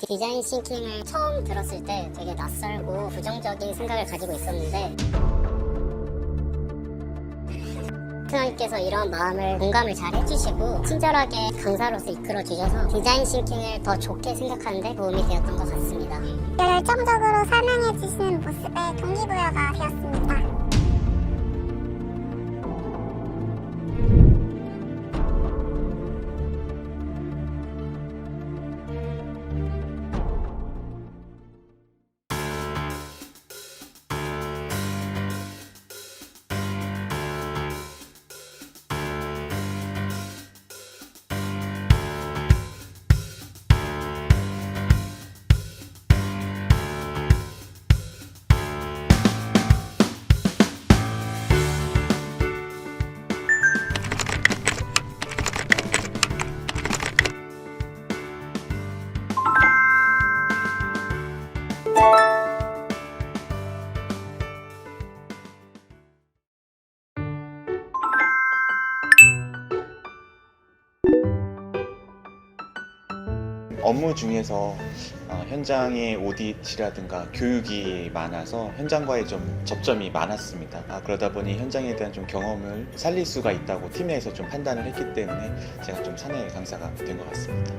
디자인 싱킹을 처음 들었을 때 되게 낯설고 부정적인 생각을 가지고 있었는데 스승님께서 이런 마음을 공감을 잘 해주시고 친절하게 강사로서 이끌어 주셔서 디자인 싱킹을 더 좋게 생각하는 데 도움이 되었던 것 같습니다. 열정적으로 설명해 주시는 모습에 동기부여가 되었습니다. 업무 중에서 현장의 오디트라든가 교육이 많아서 현장과의 좀 접점이 많았습니다. 그러다 보니 현장에 대한 좀 경험을 살릴 수가 있다고 팀에서 좀 판단을 했기 때문에 제가 좀 사내 강사가 된 것 같습니다.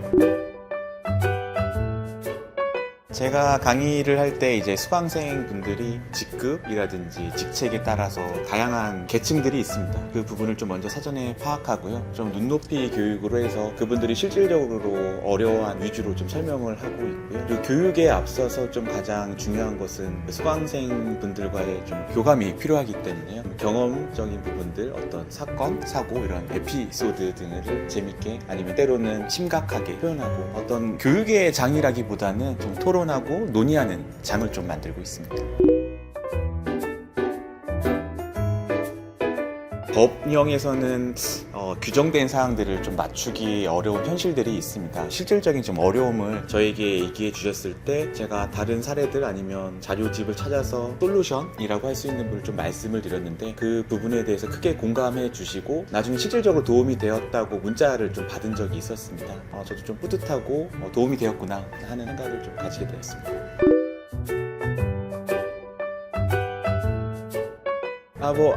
제가 강의를 할 때 이제 수강생 분들이 직급이라든지 직책에 따라서 다양한 계층들이 있습니다. 그 부분을 좀 먼저 사전에 파악하고요. 좀 눈높이 교육으로 해서 그분들이 실질적으로 어려워한 위주로 좀 설명을 하고 있고요. 그리고 교육에 앞서서 좀 가장 중요한 것은 수강생 분들과의 좀 교감이 필요하기 때문에요. 경험적인 부분들, 어떤 사건, 사고 이런 에피소드 등을 재밌게 아니면 때로는 심각하게 표현하고 어떤 교육의 장이라기보다는 좀 토론하고 논의하는 장을 좀 만들고 있습니다. 법령에서는 규정된 사항들을 좀 맞추기 어려운 현실들이 있습니다. 실질적인 좀 어려움을 저에게 얘기해 주셨을 때 제가 다른 사례들 아니면 자료집을 찾아서 솔루션이라고 할 수 있는 부분을 좀 말씀을 드렸는데 그 부분에 대해서 크게 공감해 주시고 나중에 실질적으로 도움이 되었다고 문자를 좀 받은 적이 있었습니다. 저도 좀 뿌듯하고 도움이 되었구나 하는 생각을 좀 가지게 되었습니다.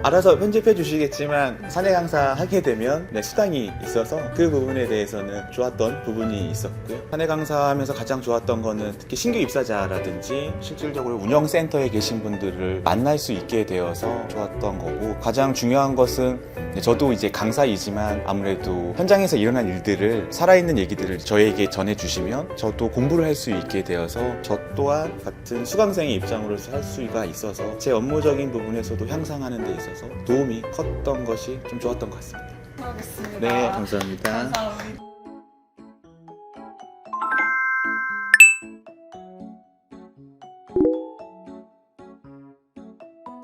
알아서 편집해 주시겠지만 사내 강사 하게 되면 수당이 있어서 그 부분에 대해서는 좋았던 부분이 있었고요. 사내 강사 하면서 가장 좋았던 거는 특히 신규 입사자라든지 실질적으로 운영센터에 계신 분들을 만날 수 있게 되어서 좋았던 거고, 가장 중요한 것은 저도 이제 강사이지만 아무래도 현장에서 일어난 일들을, 살아있는 얘기들을 저에게 전해주시면 저도 공부를 할 수 있게 되어서 저 또한 같은 수강생의 입장으로서 할 수가 있어서 제 업무적인 부분에서도 향상하는 데 있어서 도움이 컸던 것이 좀 좋았던 것 같습니다. 알겠습니다. 네, 감사합니다. 감사합니다.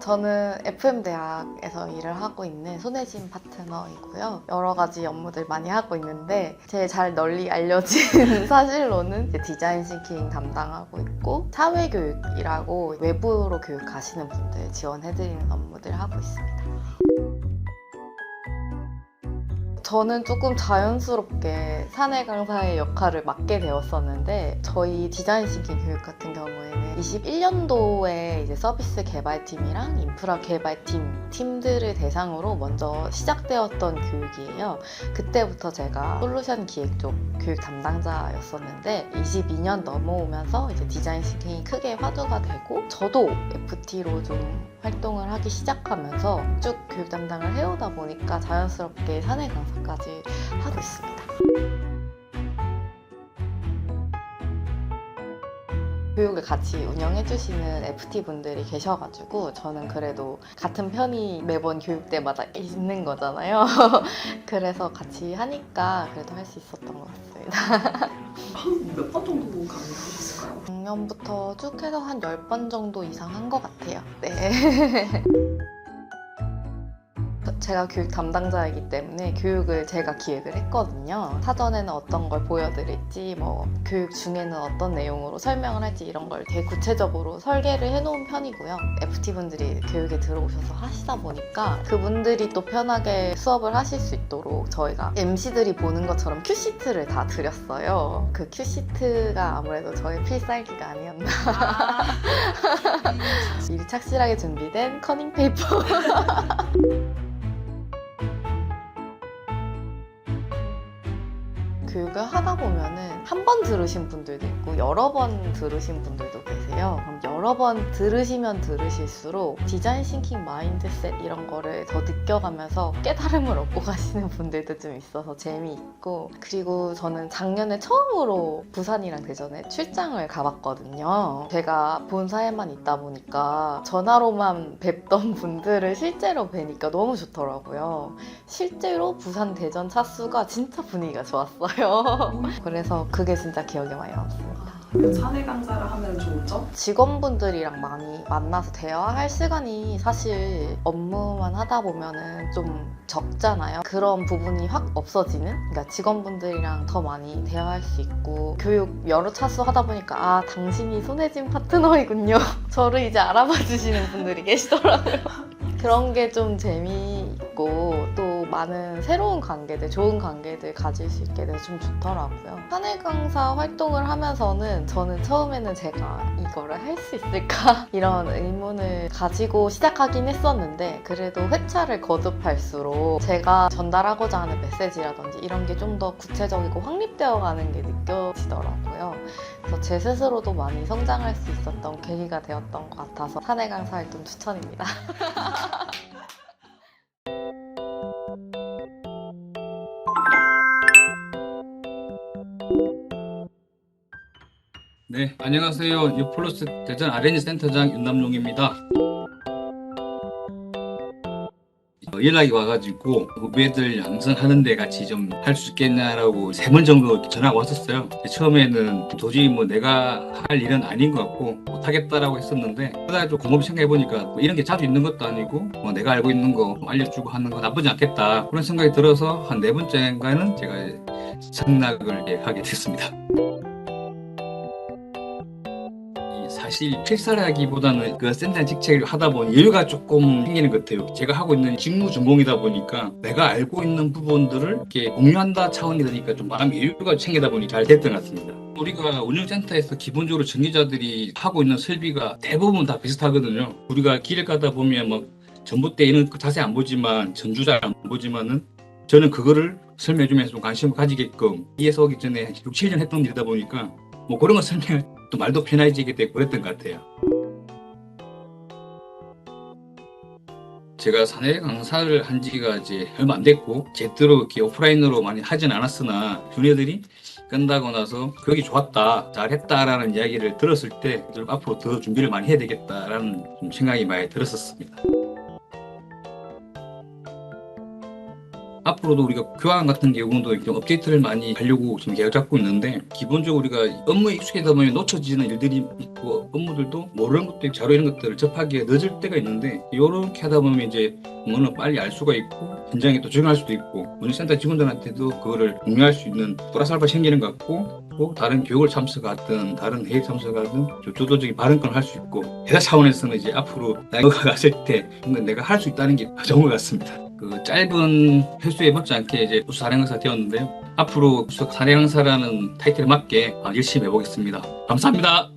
저는 FM대학에서 일을 하고 있는 손혜진 파트너이고요. 여러 가지 업무들 많이 하고 있는데 제일 잘 널리 알려진 사실로는 이제 디자인 싱킹 담당하고 있고 사회교육이라고 외부로 교육 가시는 분들 지원해드리는 업무들 하고 있습니다. 저는 조금 자연스럽게 사내 강사의 역할을 맡게 되었었는데 저희 디자인 싱킹 교육 같은 경우에는 21년도에 이제 서비스 개발팀이랑 인프라 개발팀들을 대상으로 먼저 시작되었던 교육이에요. 그때부터 제가 솔루션 기획 쪽 교육 담당자였었는데 22년 넘어오면서 이제 디자인 싱킹이 크게 화두가 되고 저도 FT로 좀 활동을 하기 시작하면서 쭉 교육 담당을 해오다 보니까 자연스럽게 사내 강사까지 하고 있습니다. 교육을 같이 운영해주시는 FT분들이 계셔가지고 저는 그래도 같은 편이 매번 교육 때마다 있는 거잖아요. 그래서 같이 하니까 그래도 할 수 있었던 것 같습니다. 한 몇 번 정도 강의하셨을까요? 작년부터 쭉 해서 한 10번 정도 이상 한 것 같아요. 네. 제가 교육 담당자이기 때문에 교육을 제가 기획을 했거든요. 사전에는 어떤 걸 보여드릴지, 뭐 교육 중에는 어떤 내용으로 설명을 할지 이런 걸 되게 구체적으로 설계를 해놓은 편이고요. FT분들이 교육에 들어오셔서 하시다 보니까 그분들이 또 편하게 수업을 하실 수 있도록 저희가 MC들이 보는 것처럼 큐시트를 다 드렸어요. 그 큐시트가 아무래도 저의 필살기가 아니었나. 미리 착실하게 준비된 커닝 페이퍼. 교육을 하다 보면은 한 번 들으신 분들도 있고 여러 번 들으신 분들도 계세요. 그럼 여러 번 들으시면 들으실수록 디자인 싱킹 마인드셋 이런 거를 더 느껴가면서 깨달음을 얻고 가시는 분들도 좀 있어서 재미있고, 그리고 저는 작년에 처음으로 부산이랑 대전에 출장을 가봤거든요. 제가 본사에만 있다 보니까 전화로만 뵙던 분들을 실제로 뵈니까 너무 좋더라고요. 실제로 부산 대전 차수가 진짜 분위기가 좋았어요. 그래서 그게 진짜 기억에 많이 남습니다. 사내 강사를 하면 좋은 점? 직원분들이랑 많이 만나서 대화할 시간이 사실 업무만 하다 보면은 좀 적잖아요. 그런 부분이 확 없어지는? 그러니까 직원분들이랑 더 많이 대화할 수 있고, 교육 여러 차수 하다 보니까 아, 당신이 손혜진 파트너이군요. 저를 이제 알아봐 주시는 분들이 계시더라고요. 그런 게 좀 재미있고, 또 많은 새로운 관계들, 좋은 관계들 가질 수 있게 돼서 좀 좋더라고요. 사내 강사 활동을 하면서는 저는 처음에는 제가 이거를 할 수 있을까? 이런 의문을 가지고 시작하긴 했었는데, 그래도 회차를 거듭할수록 제가 전달하고자 하는 메시지라든지 이런 게 좀 더 구체적이고 확립되어 가는 게 느껴지더라고요. 그래서 제 스스로도 많이 성장할 수 있었던 계기가 되었던 것 같아서 사내 강사 활동 추천입니다. 네, 안녕하세요. 유플러스 대전 R&D 센터장 윤남용입니다. 연락이 와가지고 후배들 양성하는 데 같이 좀 할 수 있겠냐라고 3번 정도 전화가 왔었어요. 처음에는 도저히 뭐 내가 할 일은 아닌 것 같고 못하겠다라고 했었는데, 그러다 좀 곰곰이 생각해보니까 뭐 이런 게 자주 있는 것도 아니고 뭐 내가 알고 있는 거 알려주고 하는 거 나쁘지 않겠다, 그런 생각이 들어서 한 4번째인가는 제가 승낙을 하게 됐습니다. 사실 필사라기보다는 그 센터 직책을 하다 보니 여유가 조금 생기는 것 같아요. 제가 하고 있는 직무 전공이다 보니까 내가 알고 있는 부분들을 이렇게 공유한다 차원이 되니까 좀 마음의 여유가 생기다 보니 잘 됐던 것 같습니다. 우리가 운영센터에서 기본적으로 전기자들이 하고 있는 설비가 대부분 다 비슷하거든요. 우리가 길을 가다 보면 뭐 전봇대는 자세히 안 보지만, 전주 잘 안 보지만은 저는 그거를 설명해주면서 좀 관심을 가지게끔 이해서 오기 전에 6, 7년 했던 일이다 보니까 뭐 그런 거 설명을 또 말도 편해지게 되고 그랬던 것 같아요. 제가 사내 강사를 한 지가 이제 얼마 안 됐고, 제대로 이렇게 오프라인으로 많이 하진 않았으나 주니어들이 끝나고 나서 그게 좋았다, 잘했다라는 이야기를 들었을 때 앞으로 더 준비를 많이 해야 되겠다라는 좀 생각이 많이 들었었습니다. 앞으로도 우리가 교환 같은 경우도 좀 업데이트를 많이 하려고 지금 계획 잡고 있는데, 기본적으로 우리가 업무에 익숙하다 보면 놓쳐지는 일들이 있고, 업무들도 모르는 것도 있고, 자료 이런 것들을 접하기에 늦을 때가 있는데, 이렇게 하다 보면 이제 업무는 빨리 알 수가 있고 현장에 또 적용할 수도 있고, 운영센터 직원들한테도 그거를 공유할 수 있는 플러스알파 생기는 것 같고, 또 다른 교육을 참석하든 다른 회의 참석하든 주도적인 발언권을 할 수 있고, 회사 차원에서는 이제 앞으로 나이가 갔을 때 내가 할 수 있다는 게 좋은 것 같습니다. 그 짧은 횟수에 못지않게 이제 우수 사내강사 되었는데요. 앞으로 우수 사내강사라는 타이틀에 맞게 열심히 해보겠습니다. 감사합니다.